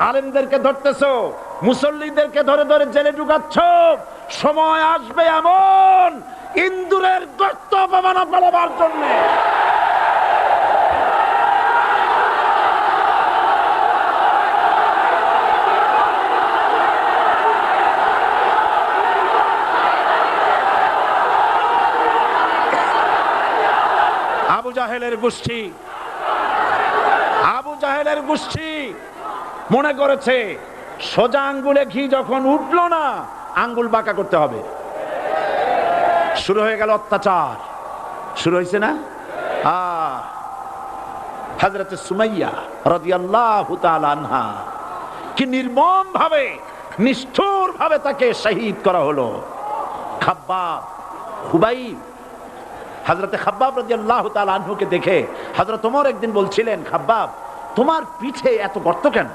আলেমদেরকে ধরতেছো, মুসল্লিদেরকে ধরে ধরে জেলে ঢুকাচ্ছ। সময় আসবে এমন ইন্দুরের গর্ত অপমান পালাবার জন্য। আবু জাহেলের গোষ্ঠী, আবু জাহেলের গোষ্ঠী মনে করেছে সোজা আঙ্গুলে ঘি যখন উঠলো না, আঙ্গুল বাঁকা করতে হবে। শুরু হয়ে গেল অত্যাচার, শুরু হয়েছে না? হযরত সুমাইয়া রাদিয়াল্লাহু তাআলা আনহা কি নির্মম ভাবে, নিষ্ঠুর ভাবে তাকে শহীদ করা হলো। খাব্বাব, খুবাইব, হযরত খাব্বাব রাদিয়াল্লাহু তাআলা আনহুকে দেখে হযরত ওমর একদিন বলছিলেন, খাব্বাব তোমার পিঠে এত গর্ত কেন?